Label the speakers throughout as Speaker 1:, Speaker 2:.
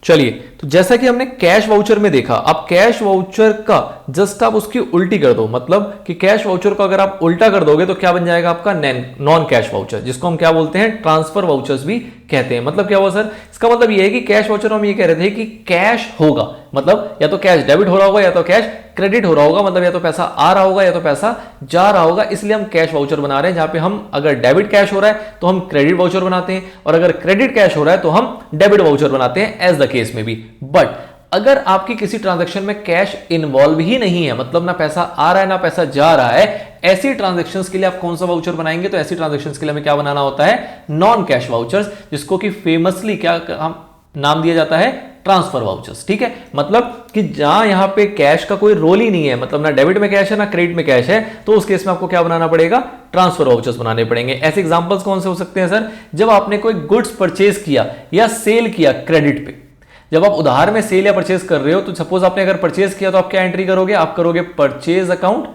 Speaker 1: चलिए, तो जैसा कि हमने कैश वाउचर में देखा, अब कैश वाउचर का जस्ट आप उसकी उल्टी कर दो, मतलब कि कैश वाउचर को अगर आप उल्टा कर दोगे तो क्या बन जाएगा आपका नॉन कैश वाउचर, जिसको हम क्या बोलते हैं, ट्रांसफर वाउचर्स भी कहते हैं। मतलब क्या हुआ सर, इसका मतलब ये है कि कैश वाउचर हम ये कह रहे थे कि कैश होगा, मतलब या तो कैश डेबिट हो रहा होगा या तो कैश क्रेडिट हो रहा होगा, मतलब या तो पैसा आ रहा होगा या तो पैसा जा रहा होगा, इसलिए हम कैश वाउचर बना रहे हैं। जहां पे हम अगर डेबिट कैश हो रहा है तो हम क्रेडिट वाउचर बनाते हैं, और अगर क्रेडिट कैश हो रहा है तो हम डेबिट वाउचर बनाते हैं, एज द केस में भी। बट अगर आपकी किसी ट्रांजैक्शन में कैश इन्वॉल्व ही नहीं है, मतलब ना पैसा आ रहा है ना पैसा जा रहा है, ऐसी ट्रांजैक्शंस के लिए आप कौन सा वाउचर बनाएंगे, तो ऐसी ट्रांजैक्शंस के लिए हमें क्या बनाना होता है, नॉन कैश वाउचर्स, जिसको कि फेमसली क्या हम नाम दिया जाता है, ट्रांसफर वाउचर्स। ठीक है, मतलब कि जहां यहां पे कैश का कोई रोल ही नहीं है, मतलब ना डेबिट में कैश है ना क्रेडिट में कैश है, तो उस केस में आपको क्या बनाना पड़ेगा, ट्रांसफर वाउचर्स बनाने पड़ेंगे। ऐसे एग्जांपल्स कौन से हो सकते हैं सर, जब आपने कोई गुड्स परचेज किया या सेल किया क्रेडिट पे, जब आप उधार में सेल या परचेज कर रहे हो, तो सपोज आपने अगर परचेज किया तो आप क्या एंट्री करोगे, आप करोगे परचेज अकाउंट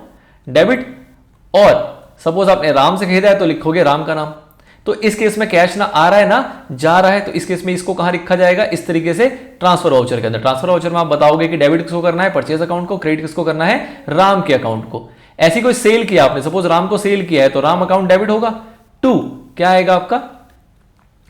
Speaker 1: डेबिट, और सपोज आपने राम से खरीदा है तो लिखोगे राम का नाम। तो इस केस में कैश ना आ रहा है ना जा रहा है, तो इस केस में इसको कहां लिखा जाएगा, इस तरीके से ट्रांसफर वाउचर के अंदर। ट्रांसफर वाउचर में आप बताओगे कि डेबिट किसको करना है, परचेज अकाउंट को, क्रेडिट किसको करना है, राम के अकाउंट को। ऐसी कोई सेल किया आपने, सपोज राम को सेल किया है तो राम अकाउंट डेबिट होगा, टू क्या आएगा आपका,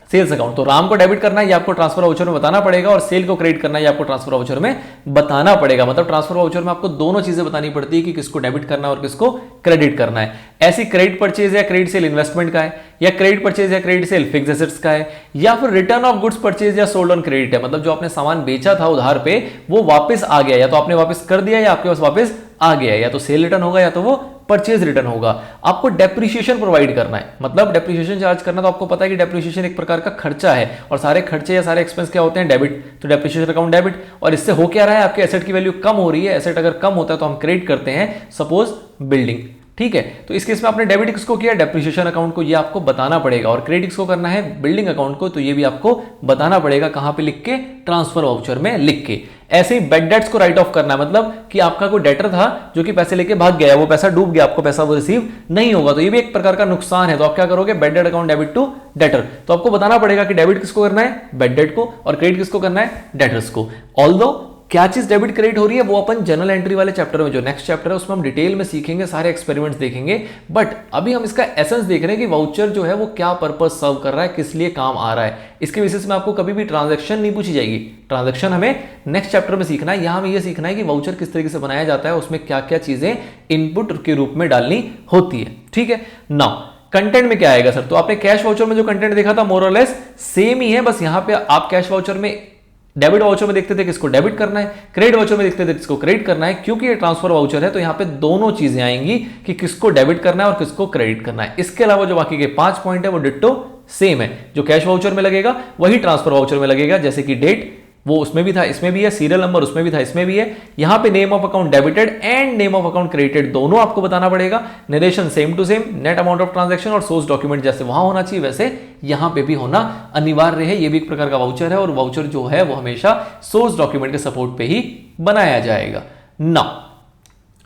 Speaker 1: सेल्स अकाउंट। तो राम को डेबिट करना है ये आपको ट्रांसफर वाउचर में बताना पड़ेगा, और सेल को क्रेडिट करना है ये आपको ट्रांसफर वाउचर में बताना पड़ेगा। मतलब ट्रांसफर वाउचर में आपको दोनों चीजें बतानी पड़ती है कि किसको डेबिट करना है और किसको क्रेडिट करना है। ऐसी क्रेडिट परचेज या क्रेडिट सेल इन्वेस्टमेंट का है, या क्रेडिट परचेज या क्रेडिट सेल फिक्स एसेट्स का है, या फिर रिटर्न ऑफ गुड्स परचेज या सोल्ड ऑन क्रेडिट है, मतलब जो आपने सामान बेचा था उधार पे वो वापस आ गया, या तो आपने वापस कर दिया या आपके पास वापस आ गया, या तो सेल रिटर्न होगा या तो वो परचेज रिटर्न होगा। आपको डेप्रिसिएशन प्रोवाइड करना है, मतलब डेप्रिसिएशन चार्ज करना, तो आपको पता है कि डेप्रिसिएशन एक प्रकार का खर्चा है, और सारे खर्चे या सारे एक्सपेंस क्या होते हैं, डेबिट, तो डेप्रिसिएशन अकाउंट डेबिट। और इससे हो क्या रहा है, आपके एसेट की वैल्यू कम हो रही है, एसेट अगर कम होता है तो हम क्रेडिट करते हैं, सपोज बिल्डिंग। ठीक है, तो इस केस में आपने डेबिट किसको किया, डेप्रिसिएशन अकाउंट को, ये आपको बताना पड़ेगा, और क्रेडिट किसको करना है, बिल्डिंग अकाउंट को, तो ये भी आपको बताना पड़ेगा, कहां पे लिख के, ट्रांसफर वाउचर में लिख के। ऐसे ही बैड डेट्स को राइट ऑफ करना है, मतलब कि आपका कोई डेटर था जो कि पैसे लेके भाग गया, वो पैसा डूब गया, आपको पैसा वो रिसीव नहीं होगा, तो ये भी एक प्रकार का नुकसान है। तो आप क्या करोगे, bad debt account debit to debtor, तो आपको बताना पड़ेगा कि डेबिट किसको करना है, बैड डेट को, और क्रेडिट किसको करना है, डेटर्स को। ऑल्दो क्या चीज डेबिट क्रेडिट हो रही है वो अपन जनरल एंट्री वाले चैप्टर में, जो नेक्स्ट चैप्टर है उसमें हम डिटेल में सीखेंगे, सारे एक्सपेरिमेंट्स देखेंगे। बट अभी हम इसका एसेंस देख रहे हैं कि वाउचर जो है वो क्या पर्पस सर्व कर रहा है, किस लिए काम आ रहा है। इसके बेसिस में आपको कभी भी ट्रांजैक्शन नहीं पूछी जाएगी, ट्रांजैक्शन हमें नेक्स्ट चैप्टर में सीखना है। यहां हमें यह सीखना है कि वाउचर किस तरीके से बनाया जाता है, उसमें क्या क्या चीजें इनपुट के रूप में डालनी होती है। ठीक है, नाउ कंटेंट में क्या आएगा सर, तो आपने कैश वाउचर में जो कंटेंट देखा था मोर और लेस सेम ही है, बस यहां पे आप कैश वाउचर में, डेबिट वाउचर में देखते थे किसको डेबिट करना है, क्रेडिट वाउचर में देखते थे किसको क्रेडिट करना है। क्योंकि ये ट्रांसफर वाउचर है तो यहां पे दोनों चीजें आएंगी कि किसको डेबिट करना है और किसको क्रेडिट करना है। इसके अलावा जो बाकी के 5 पॉइंट है वो डिट्टो सेम है, जो कैश वाउचर में लगेगा वही ट्रांसफर वाउचर में लगेगा, जैसे कि डेट वो उसमें भी था इसमें भी है, सीरियल नंबर उसमें भी था इसमें भी है। यहां पे name of account debited and name of account credited दोनों आपको बताना पड़ेगा। Narration same to same, net amount of transaction और सोर्स डॉक्यूमेंट जैसे वहां होना चाहिए वैसे यहां पे भी होना अनिवार्य है। ये भी एक प्रकार का वाउचर है, और वाउचर जो है वो हमेशा सोर्स डॉक्यूमेंट के सपोर्ट पे ही बनाया जाएगा। ना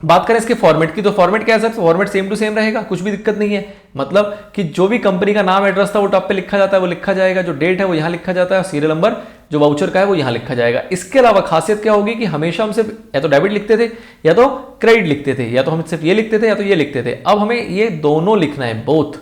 Speaker 1: बात करें इसके फॉर्मेट की, तो फॉर्मेट क्या है sir, format same to same रहेगा, कुछ भी दिक्कत नहीं है। मतलब कि जो भी कंपनी का नाम एड्रेस था वो टॉप पे लिखा जाता है, वो लिखा जाएगा, जो डेट है वो यहां लिखा जाता है, सीरियल नंबर जो वाउचर का है वो यहां लिखा जाएगा। इसके अलावा खासियत क्या होगी कि हमेशा हम सिर्फ या तो डेबिट लिखते थे या तो क्रेडिट लिखते थे, या तो हम सिर्फ ये लिखते थे या तो ये लिखते थे। अब हमें ये दोनों लिखना है, बोथ,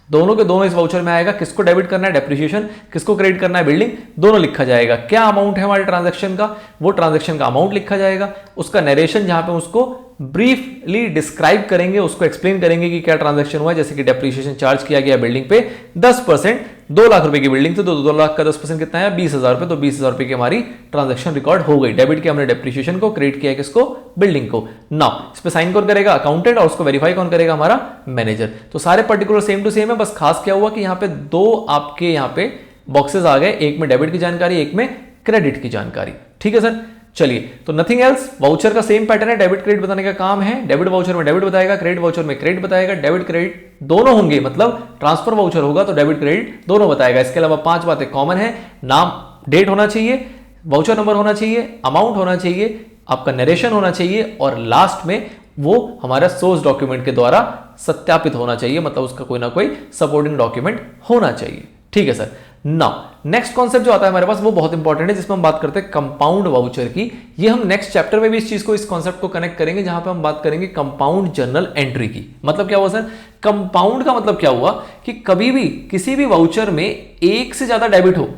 Speaker 1: दोनों के दोनों इस वाउचर में आएगा। किसको डेबिट करना है डेप्रिसिएशन, किसको क्रेडिट करना है बिल्डिंग, दोनों लिखा जाएगा। क्या अमाउंट है हमारे ट्रांजैक्शन का, वो ट्रांजैक्शन का अमाउंट लिखा जाएगा। उसका नरेशन जहां पे उसको ब्रीफली डिस्क्राइब करेंगे, उसको एक्सप्लेन करेंगे कि क्या ट्रांजैक्शन हुआ है। जैसे कि डेप्रिसिएशन चार्ज किया गया बिल्डिंग पे 10%, 2 लाख रुपए की बिल्डिंग थी तो 2 लाख का 10% कितना है 20,000 रुपए, तो 20,000 रुपए की हमारी ट्रांजैक्शन रिकॉर्ड हो गई। डेबिट किया हमने डेप्रिसिएशन को, क्रेडिट किया किसको, बिल्डिंग को। नाउ इस पे साइन कौन करेगा, अकाउंटेंट, और उसको वेरीफाई कौन करेगा, हमारा मैनेजर। तो सारे पर्टिकुलर सेम टू सेम है, बस खास क्या हुआ कि यहाँ पे दो आपके यहाँ पे बॉक्सेस आ गए, एक में डेबिट की जानकारी एक में क्रेडिट की जानकारी। ठीक है सर, चलिए तो नथिंग एल्स, वाउचर का सेम पैटर्न है, डेबिट क्रेडिट बताने का काम है। डेबिट वाउचर में डेबिट बताएगा, क्रेडिट वाउचर में क्रेडिट बताएगा, डेबिट क्रेडिट दोनों होंगे, मतलब ट्रांसफर वाउचर होगा तो डेबिट क्रेडिट दोनों बताएगा। इसके अलावा 5 बातें कॉमन है, नाम डेट होना चाहिए, वाउचर नंबर होना चाहिए, अमाउंट होना चाहिए, आपका नरेशन होना चाहिए, और लास्ट में वो हमारा सोर्स डॉक्यूमेंट के द्वारा सत्यापित होना चाहिए, मतलब उसका कोई ना कोई सपोर्टिंग डॉक्यूमेंट होना चाहिए। ठीक है सर, नाउ नेक्स्ट कॉन्सेप्ट जो आता है हमारे पास वो बहुत इंपॉर्टेंट है, जिसमें हम बात करते हैं कंपाउंड वाउचर की। ये हम नेक्स्ट चैप्टर में भी इस चीज को, इस कॉन्सेप्ट को कनेक्ट करेंगे, जहां पे हम बात करेंगे कंपाउंड जर्नल एंट्री की। मतलब क्या हुआ सर, कंपाउंड का मतलब क्या हुआ कि कभी भी किसी भी वाउचर में एक से ज्यादा डेबिट हो,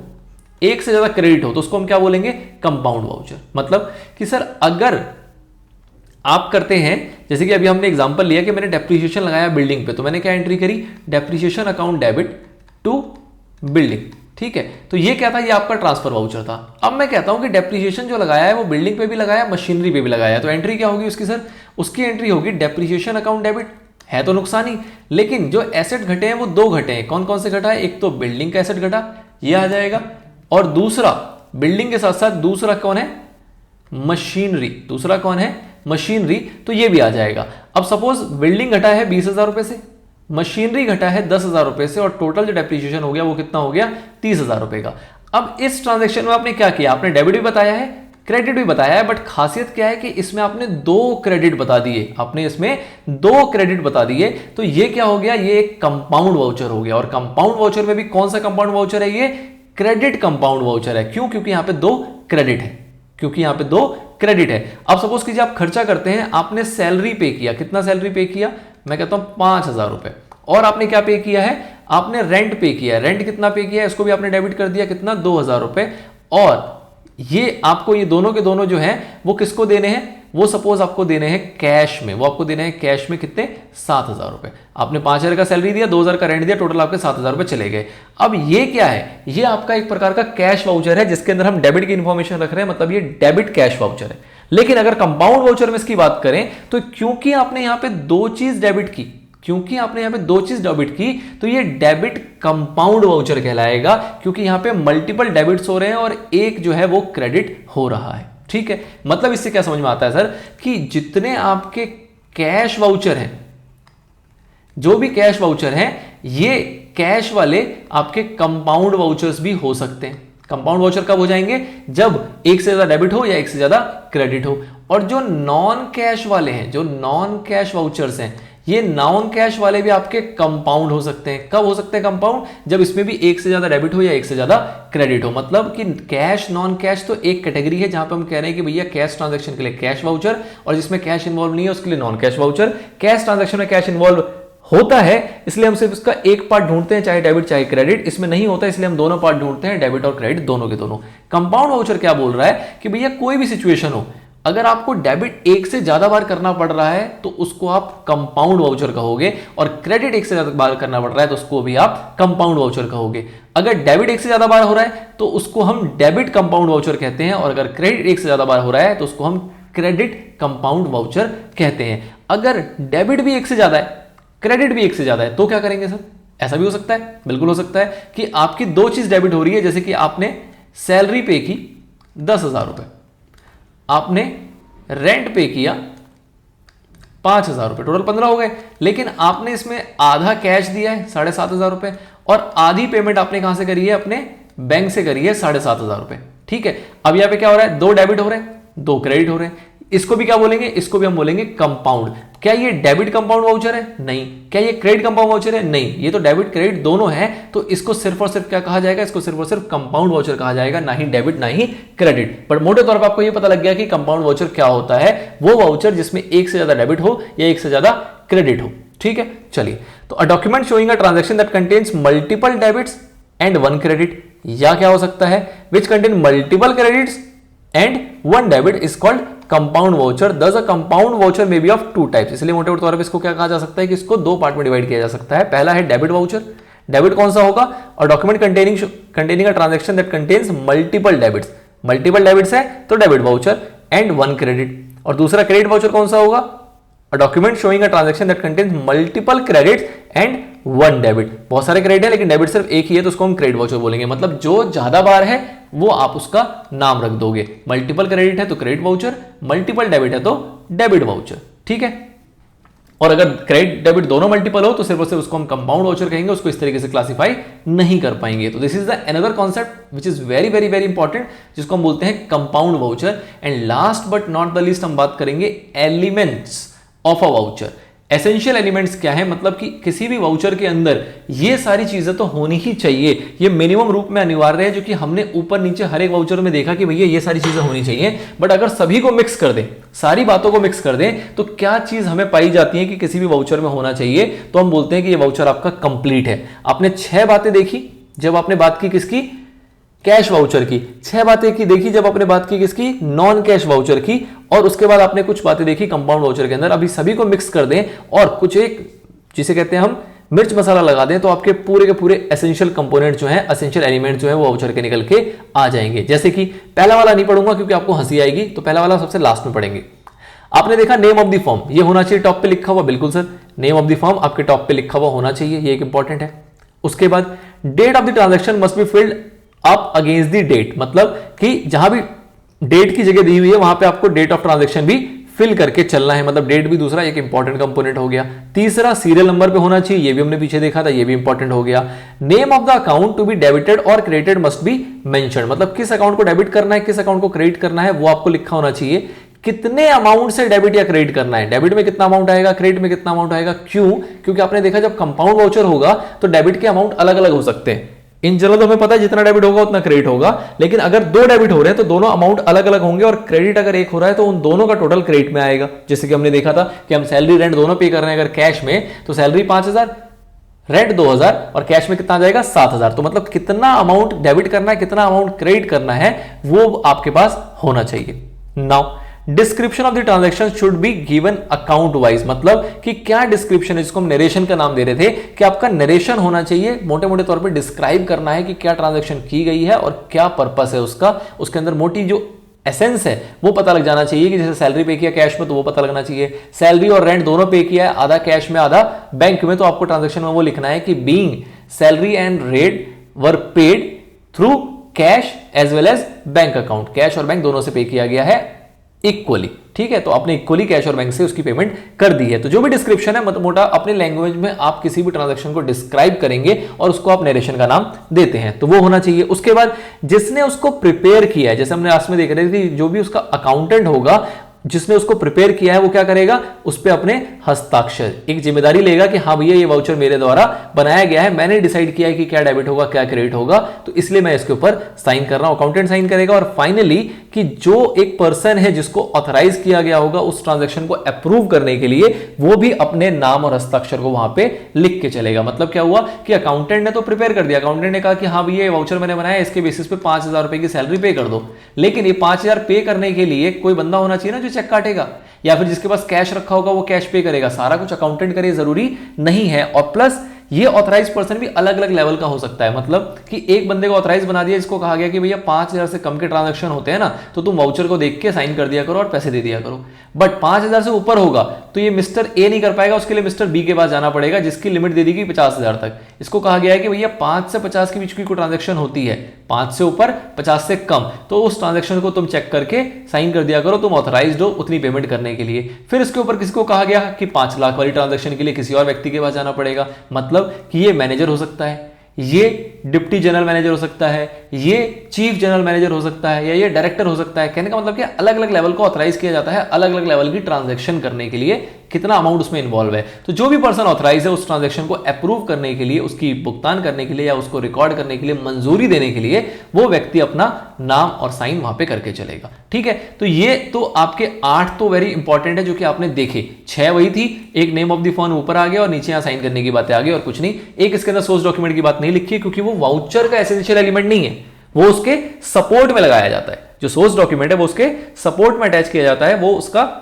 Speaker 1: एक से ज्यादा क्रेडिट हो, तो उसको हम क्या बोलेंगे, कंपाउंड वाउचर। मतलब कि सर अगर आप करते हैं, जैसे कि अभी हमने एग्जांपल लिया कि मैंने डेप्रिसिएशन लगाया बिल्डिंग पे, तो मैंने क्या एंट्री करी, depreciation account debit to building, ठीक है। तो ये क्या था, ये आपका ट्रांसफर वाउचर था। अब मैं कहता हूं कि डेप्रिसिएशन जो लगाया है वो बिल्डिंग पे भी लगाया, मशीनरी पे भी लगाया, तो एंट्री क्या होगी उसकी सर, उसकी एंट्री होगी डेप्रिसिएशन अकाउंट डेबिट। है तो नुकसान ही, लेकिन जो एसेट घटे हैं वो दो घटे हैं। कौन कौन से घटा है, एक तो बिल्डिंग का एसेट घटा, ये आ जाएगा, और दूसरा बिल्डिंग के साथ साथ दूसरा कौन है, मशीनरी। दूसरा कौन है, मशीनरी, तो ये भी आ जाएगा। अब सपोज बिल्डिंग घटा है 20,000 रुपए से, मशीनरी घटा है 10,000 रुपए से, और टोटल जो डेप्रिसिएशन हो गया वो कितना हो गया, 30,000 रुपए का। अब इस ट्रांजैक्शन में आपने क्या किया, आपने डेबिट भी बताया है, क्रेडिट भी बताया है, बट खासियत क्या है कि इसमें आपने दो क्रेडिट बता दिए, आपने इसमें दो क्रेडिट बता दिए। तो ये क्या हो गया, ये एक कंपाउंड वाउचर हो गया। और कंपाउंड वाउचर में भी कौन सा कंपाउंड वाउचर है, ये क्रेडिट कंपाउंड वाउचर है। क्यों, क्योंकि यहां पे दो क्रेडिट है, क्योंकि यहां पे दो क्रेडिट है। अब सपोज कीजिए आप खर्चा करते हैं, आपने सैलरी पे किया, कितना सैलरी पे किया, मैं कहता हूं 5,000 रुपए, और आपने क्या पे किया है, आपने रेंट पे किया, रेंट कितना पे किया है, इसको भी आपने डेबिट कर दिया, कितना, 2,000 रुपए। और ये आपको, ये दोनों के दोनों जो हैं वो किसको देने हैं, वो सपोज आपको देने हैं कैश में, वो आपको देने हैं कैश में, कितने, 7,000 रुपए। आपने 5,000 का सैलरी दिया, 2,000 का रेंट दिया, टोटल आपके 7,000 रुपए चले गए। अब ये क्या है, ये आपका एक प्रकार का कैश वाउचर है, जिसके अंदर हम डेबिट की इंफॉर्मेशन रख रहे हैं, मतलब ये डेबिट कैश वाउचर है। लेकिन अगर कंपाउंड वाउचर में इसकी बात करें, तो क्योंकि आपने यहां पे दो चीज डेबिट की, क्योंकि आपने यहां पे दो चीज डेबिट की, तो ये डेबिट कंपाउंड वाउचर कहलाएगा, क्योंकि यहां पे मल्टीपल डेबिट्स हो रहे हैं और एक जो है वो क्रेडिट हो रहा है। ठीक है, मतलब इससे क्या समझ में आता है सर, कि जितने आपके कैश वाउचर हैं, जो भी कैश वाउचर हैं, ये कैश वाले आपके कंपाउंड वाउचर्स भी हो सकते हैं। कंपाउंड वाउचर कब हो जाएंगे, जब एक से ज्यादा डेबिट हो या एक से ज्यादा क्रेडिट हो। और जो नॉन कैश वाले हैं, जो नॉन कैश वाउचर्स हैं, ये नॉन कैश वाले भी आपके कंपाउंड हो सकते हैं। कब हो सकते हैं कंपाउंड, जब इसमें भी एक से ज्यादा डेबिट हो या एक से ज्यादा क्रेडिट हो। मतलब कि कैश नॉन कैश तो एक कैटेगरी है, जहां पे हम कह रहे हैं कि भैया कैश ट्रांजैक्शन के लिए कैश वाउचर, और जिसमें कैश इन्वॉल्व नहीं है उसके लिए non cash voucher. Cash transaction में कैश इन्वॉल्व होता है, इसलिए हम सिर्फ इसका एक पार्ट ढूंढते हैं, चाहे डेबिट चाहे क्रेडिट। इसमें नहीं होता, इसलिए हम दोनों पार्ट ढूंढते हैं, डेबिट और क्रेडिट दोनों के दोनों। कंपाउंड वाउचर क्या बोल रहा है कि भैया कोई भी सिचुएशन हो, अगर आपको डेबिट एक से ज्यादा बार करना पड़ रहा है तो उसको आप कंपाउंड वाउचर कहोगे, और क्रेडिट एक से ज्यादा बार करना पड़ रहा है तो उसको भी आप कंपाउंड वाउचर कहोगे। अगर डेबिट एक से ज्यादा बार हो रहा है तो उसको हम डेबिट कंपाउंड वाउचर कहते हैं, और अगर क्रेडिट एक से ज्यादा बार हो रहा है तो उसको हम क्रेडिट कंपाउंड वाउचर कहते हैं। अगर डेबिट भी एक से ज्यादा है, क्रेडिट भी एक से ज्यादा है, तो क्या करेंगे सर, ऐसा भी हो सकता है, बिल्कुल हो सकता है कि आपकी दो चीज डेबिट हो रही है। जैसे कि आपने सैलरी पे की 10,000 रुपए, आपने रेंट पे किया 5,000 रुपए, टोटल 15 हो गए। लेकिन आपने इसमें आधा कैश दिया है 7,500 रुपए, और आधी पेमेंट आपने कहां से करी है, अपने बैंक से करी है 7,500 रुपए। ठीक है, अब यहां पे क्या हो रहा है, दो डेबिट हो रहे हैं, दो क्रेडिट हो रहे हैं। इसको भी क्या बोलेंगे, इसको भी हम बोलेंगे कंपाउंड। क्या ये डेबिट कंपाउंड वाउचर है, नहीं। क्या ये क्रेडिट कंपाउंड वाउचर है, नहीं। ये तो डेबिट क्रेडिट दोनों है, तो इसको सिर्फ और सिर्फ क्या कहा जाएगा, इसको सिर्फ और सिर्फ कंपाउंड वाउचर कहा जाएगा, ना ही डेबिट ना ही क्रेडिट। पर मोटे तौर पर आपको ये पता लग गया कि कंपाउंड वाउचर क्या होता है, वो वाउचर जिसमें एक से ज्यादा डेबिट हो या एक से ज्यादा क्रेडिट हो। ठीक है, चलिए, तो a document showing a transaction that contains multiple debits and one credit, या क्या हो सकता है, which contain multiple credits and one debit is called compound voucher. दस अ कंपाउंड वाउचर में बी ऑफ टू टाइप्स, इसलिए मोटे तौर पर इसको क्या कहा जा सकता है कि इसको दो पार्ट में डिवाइड किया जा सकता है। पहला है डेबिट वाउचर। डेबिट कौन सा होगा, और document containing a transaction that contains multiple debits, multiple debits है तो debit voucher and one credit. और दूसरा क्रेडिट वाउचर कौन सा होगा, a document showing a transaction that contains multiple credit and one debit. बहुत सारे क्रेडिट है लेकिन डेबिट सिर्फ एक ही है, तो उसको हम क्रेडिट वाउचर बोलेंगे। मतलब जो ज्यादा बार है वो आप उसका नाम रख दोगे। मल्टीपल क्रेडिट है तो क्रेडिट वाउचर, मल्टीपल डेबिट है तो डेबिट वाउचर। ठीक है, और अगर क्रेडिट डेबिट दोनों मल्टीपल हो तो सिर्फ और सिर्फ उसको हम कंपाउंड वाउचर कहेंगे, उसको इस तरीके से क्लासिफाई नहीं कर पाएंगे। तो this is the another concept which is very very very important, जिसको हम बोलते हैं compound voucher. And last but not the least हम बात करेंगे elements of a voucher. Essential elements क्या है, मतलब कि किसी भी वाउचर के अंदर ये सारी चीजें तो होनी ही चाहिए, ये मिनिमम रूप में अनिवार्य है, जो कि हमने ऊपर नीचे हर एक वाउचर में देखा कि भैया ये सारी चीजें होनी चाहिए। बट अगर सभी को मिक्स कर दें, सारी बातों को मिक्स कर दें, तो क्या चीज हमें पाई जाती है कि किसी भी वाउचर में होना चाहिए, तो हम बोलते हैं कि ये वाउचर आपका कंप्लीट है। आपने 6 बातें देखी जब आपने बात की किसकी, कैश वाउचर की। 6 बातें की देखी जब आपने बात की किसकी, नॉन कैश वाउचर की। और उसके बाद आपने कुछ बातें देखी कंपाउंड वाउचर के अंदर। अभी सभी को मिक्स कर दें और कुछ एक जिसे कहते हैं हम मिर्च मसाला लगा दें, तो आपके पूरे के पूरे एसेंशियल कंपोनेंट जो है, एसेंशियल एलिमेंट जो है, वो वाउचर के निकल के आ जाएंगे। जैसे कि पहला वाला नहीं पढ़ूंगा क्योंकि आपको हंसी आएगी, तो पहला वाला सबसे लास्ट में पढ़ेंगे। आपने देखा नेम ऑफ द फर्म, ये होना चाहिए टॉप पे लिखा हुआ। बिल्कुल sir, name of the firm आपके टॉप पे लिखा हुआ होना चाहिए, ये एक इंपॉर्टेंट है। उसके बाद date of the transaction must be filled up against the date, मतलब कि जहां भी डेट की जगह दी हुई है वहां पे आपको डेट ऑफ ट्रांजैक्शन भी फिल करके चलना है, मतलब डेट भी दूसरा एक इंपॉर्टेंट कंपोनेंट हो गया। तीसरा सीरियल नंबर पे होना चाहिए, ये भी हमने पीछे देखा था, ये भी इंपॉर्टेंट हो गया। Name of the account to be debited और क्रेडिटेड मस्ट बी मेंशन्ड, मतलब किस अकाउंट को डेबिट करना है, किस अकाउंट को क्रेडिट करना है, वो आपको लिखा होना चाहिए। कितने अमाउंट से डेबिट या क्रेडिट करना है, डेबिट में कितना अमाउंट आएगा, क्रेडिट में कितना अमाउंट आएगा। क्यों? क्योंकि आपने देखा जब कंपाउंड वाउचर होगा तो डेबिट के अमाउंट अलग अलग हो सकते हैं। इन जनरल तो हमें पता है जितना डेबिट होगा उतना क्रेडिट होगा, लेकिन अगर 2 डेबिट हो रहे हैं तो दोनों अमाउंट अलग अलग होंगे, और क्रेडिट अगर एक हो रहा है तो उन दोनों का टोटल क्रेडिट में आएगा। जैसे कि हमने देखा था कि हम सैलरी रेंट दोनों पे कर रहे हैं अगर कैश में, तो सैलरी 5,000, रेंट 2,000, और कैश में कितना आ जाएगा 7,000। तो मतलब कितना अमाउंट डेबिट करना है, कितना अमाउंट क्रेडिट करना है, वो आपके पास होना चाहिए। Now description of the transaction should be given account wise, मतलब कि क्या डिस्क्रिप्शन है, जिसको हम नरेशन का नाम दे रहे थे, कि आपका नरेशन होना चाहिए, मोटे मोटे तौर पे डिस्क्राइब करना है कि क्या ट्रांजैक्शन की गई है और क्या पर्पस है उसका। उसके अंदर मोटी जो एसेंस है वो पता लग जाना चाहिए, कि जैसे सैलरी पे किया कैश में तो वो पता लगना चाहिए, सैलरी और रेंट दोनों पे किया है, आधा कैश में आधा बैंक में, तो आपको ट्रांजैक्शन में वो लिखना है कि being salary and rate were paid through cash as well as bank account, cash और बैंक दोनों से पे किया गया है इक्वली। ठीक है, तो आपने इक्वली कैश और बैंक से उसकी पेमेंट कर दी है। तो जो भी डिस्क्रिप्शन है मतलब मोटा अपने लैंग्वेज में आप किसी भी ट्रांजैक्शन को डिस्क्राइब करेंगे और उसको आप नरेशन का नाम देते हैं, तो वो होना चाहिए। उसके बाद जिसने उसको प्रिपेयर किया है, जैसे हमने लास्ट में देख रहे थे, जो भी उसका अकाउंटेंट होगा जिसने उसको प्रिपेयर किया है, वो क्या करेगा, उस पर अपने हस्ताक्षर एक जिम्मेदारी लेगा कि हाँ भैया ये वाउचर मेरे द्वारा बनाया गया है, मैंने डिसाइड किया है कि क्या डेबिट होगा क्या क्रेडिट होगा, तो इसलिए मैं इसके ऊपर साइन कर रहा हूं। अकाउंटेंट साइन करेगा। और फाइनली कि जो एक पर्सन है जिसको ऑथराइज किया गया होगा उस ट्रांजैक्शन को अप्रूव करने के लिए, वो भी अपने नाम और हस्ताक्षर को वहां पे लिख के चलेगा। मतलब क्या हुआ कि अकाउंटेंट ने तो प्रिपेयर कर दिया, अकाउंटेंट ने कहा कि हाँ भैया ये वाउचर मैंने बनाया, इसके बेसिस पे 5,000 रुपए की सैलरी पे कर दो, लेकिन ये 5,000 पे करने के लिए कोई बंदा होना चाहिए ना जो चेक काटेगा, या फिर जिसके पास कैश रखा होगा वो कैश पे करेगा। सारा कुछ अकाउंटेंट करे जरूरी नहीं है। और प्लस ये ऑथराइज पर्सन भी अलग अलग लेवल का हो सकता है, मतलब कि एक बंदे को ऑथराइज बना दिया, जिसको कहा गया कि भैया 5,000 से कम के ट्रांजैक्शन होते हैं ना, तो तुम वाउचर को देख के साइन कर दिया करो और पैसे दे दिया करो। बट 5,000 से ऊपर होगा तो ये मिस्टर ए नहीं कर पाएगा, उसके लिए मिस्टर बी के पास जाना पड़ेगा, जिसकी लिमिट दे दी गई 50,000 तक। इसको कहा गया है कि भैया 5 से 50 के बीच की कोई ट्रांजैक्शन होती है, 5 से ऊपर 50 से कम, तो उस ट्रांजैक्शन को तुम चेक करके साइन कर दिया करो, तुम ऑथराइज्ड हो उतनी पेमेंट करने के लिए। फिर इसके ऊपर किसी को कहा गया कि 5 लाख वाली ट्रांजैक्शन के लिए किसी और व्यक्ति के पास जाना पड़ेगा, मतलब कि ये मैनेजर हो सकता है, ये डिप्टी जनरल मैनेजर हो सकता है, ये चीफ जनरल मैनेजर हो सकता है, या ये डायरेक्टर हो सकता है। कहने का मतलब कि अलग अलग लेवल को ऑथराइज किया जाता है अलग अलग लेवल की ट्रांजैक्शन करने के लिए, कितना अमाउंट उसमें इन्वॉल्व है। तो जो भी पर्सन ऑथराइज है उस ट्रांजैक्शन को अप्रूव करने के लिए, उसकी भुगतान करने के लिए, या उसको रिकॉर्ड करने के लिए, मंजूरी देने के लिए, वो व्यक्ति अपना नाम और साइन वहां पे करके चलेगा। ठीक है, तो ये तो आपके 8 तो वेरी इंपॉर्टेंट है जो कि आपने देखे। 6 वही थी, एक नेम ऑफ द फर्म ऊपर आ गया और नीचे यहां साइन करने की बातें आ गई और कुछ नहीं। एक इसके अंदर सोर्स डॉक्यूमेंट की बात नहीं लिखी क्योंकि वो वाउचर का एसेंशियल एलिमेंट नहीं है, वो उसके सपोर्ट में लगाया जाता है। जो सोर्स डॉक्यूमेंट है वो उसके सपोर्ट में अटैच किया जाता है, वो उसका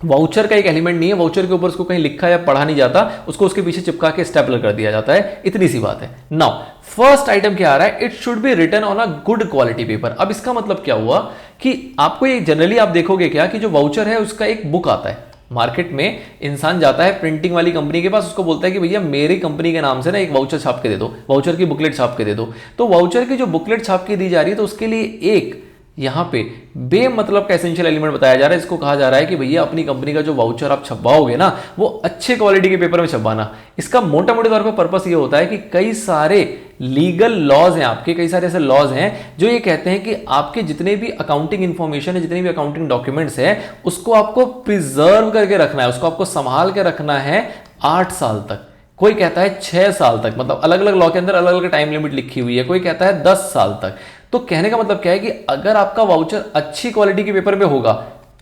Speaker 1: वाउचर का एक एलिमेंट नहीं है। वाउचर के ऊपर उसको कहीं लिखा या पढ़ा नहीं जाता, उसको उसके पीछे चिपका के स्टेपलर कर दिया जाता है, इतनी सी बात है। नाउ फर्स्ट आइटम क्या आ रहा है, it should be written on a good quality paper. अब इसका मतलब क्या हुआ कि आपको ये जनरली आप देखोगे क्या कि जो वाउचर है उसका एक बुक आता है। मार्केट में इंसान जाता है प्रिंटिंग वाली कंपनी के पास, उसको बोलता है कि भैया मेरी कंपनी के नाम से ना एक वाउचर छाप के दे दो, वाउचर की बुकलेट छाप के दे दो। तो वाउचर की जो बुकलेट छाप के दी जा रही है तो उसके लिए एक यहां पे बे मतलब का एसेंशियल एलिमेंट बताया जा रहा है। इसको कहा जा रहा है कि भैया अपनी कंपनी का जो वाउचर आप छपवाओगे ना वो अच्छे क्वालिटी के पेपर में छपवाना। इसका मोटा मोटे तौर पर पर्पस ये होता है कि कई सारे लीगल लॉज हैं, आपके कई सारे ऐसे लॉज हैं जो ये कहते हैं कि आपके जितने भी अकाउंटिंग इंफॉर्मेशन है, जितने भी अकाउंटिंग डॉक्यूमेंट्स है, उसको आपको प्रिजर्व करके रखना है, उसको आपको संभाल के रखना है 8 साल तक। कोई कहता है 6 साल तक, मतलब अलग अलग लॉ के अंदर अलग अलग टाइम लिमिट लिखी हुई है। कोई कहता है 10 साल तक। तो कहने का मतलब क्या है कि अगर आपका वाउचर अच्छी क्वालिटी के पेपर पे होगा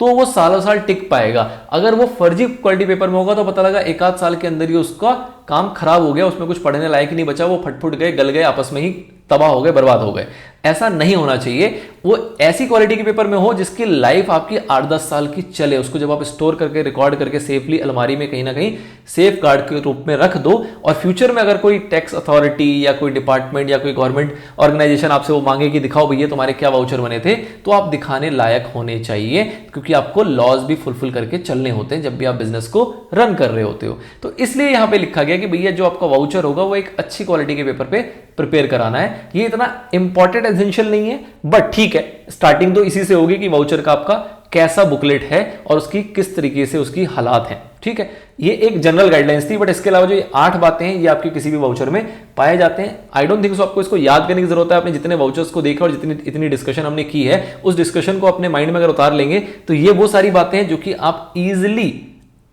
Speaker 1: तो वो सालों साल टिक पाएगा। अगर वो फर्जी क्वालिटी पेपर में होगा तो पता लगा 1 आध साल के अंदर ही उसका काम खराब हो गया, उसमें कुछ पढ़ने लायक ही नहीं बचा, वो फटफुट गए, गल गए, आपस में ही तबाह हो गए, बर्बाद हो गए। ऐसा नहीं होना चाहिए। वो ऐसी क्वालिटी के पेपर में हो जिसकी लाइफ आपकी 8-10 साल की चले। उसको जब आप स्टोर करके रिकॉर्ड करके सेफली अलमारी में कहीं ना कहीं सेफ गार्ड के रूप में रख दो, और फ्यूचर में अगर कोई टैक्स अथॉरिटी या कोई डिपार्टमेंट या कोई गवर्नमेंट ऑर्गेनाइजेशन आपसे वो मांगे कि दिखाओ भैया तुम्हारे क्या वाउचर बने थे, तो आप दिखाने लायक होने चाहिए, क्योंकि आपको लॉज भी फुलफिल करके चलने होते हैं जब भी आप बिजनेस को रन कर रहे होते हो। तो इसलिए यहां पे लिखा गया कि भैया जो आपका वाउचर होगा वो एक अच्छी क्वालिटी के पेपर पे प्रिपेयर कराना है। ये इतना इंपॉर्टेंट एसेंशियल नहीं है, बट ठीक है, स्टार्टिंग तो इसी से होगी कि वाउचर का आपका कैसा बुकलेट है और उसकी किस तरीके से उसकी हालात हैं। ठीक है, ये एक जनरल गाइडलाइंस थी, बट इसके अलावा जो ये 8 बातें हैं ये आपके किसी भी वाउचर में पाए जाते हैं। आई डोंट थिंक सो आपको इसको याद करने की जरूरत है। आपने जितने वाउचर्स को देखा और जितनी इतनी डिस्कशन हमने की है, उस डिस्कशन को अपने माइंड में अगर उतार लेंगे तो ये वो सारी बातें हैं जो कि आप इजिली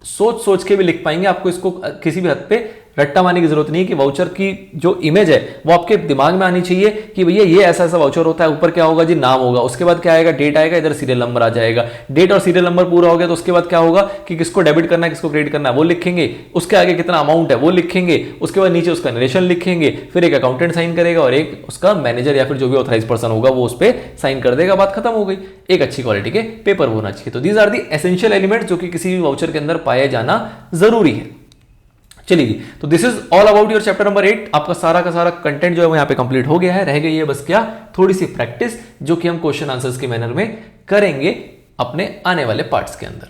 Speaker 1: सोच सोच के भी लिख पाएंगे। आपको इसको किसी भी हद पे रट्टा मारने की जरूरत नहीं है कि वाउचर की जो इमेज है वो आपके दिमाग में आनी चाहिए कि भैया ये ऐसा ऐसा वाउचर होता है। ऊपर क्या होगा जी, नाम होगा, उसके बाद क्या आएगा, डेट आएगा, इधर सीरियल नंबर आ जाएगा। डेट और सीरियल नंबर पूरा हो गया तो उसके बाद क्या होगा कि किसको डेबिट करना है, किसको क्रेडिट करना है वो लिखेंगे, उसके आगे कितना अमाउंट है वो लिखेंगे, उसके बाद नीचे उसका नरेशन लिखेंगे, फिर एक अकाउंटेंट साइन करेगा और एक उसका मैनेजर या फिर जो भी ऑथराइज पर्सन होगा वो उस पर साइन कर देगा, बात खत्म हो गई। एक अच्छी क्वालिटी के पेपर होना चाहिए। तो these are the essential element जो कि किसी भी वाउचर के अंदर पाए जाना जरूरी है। चलिए, तो this is all about your chapter number 8। आपका सारा का सारा कंटेंट जो है वो यहाँ पे कंप्लीट हो गया है। रह गई है बस क्या, थोड़ी सी प्रैक्टिस, जो कि हम क्वेश्चन आंसर्स के मैनर में करेंगे अपने आने वाले पार्ट्स के अंदर।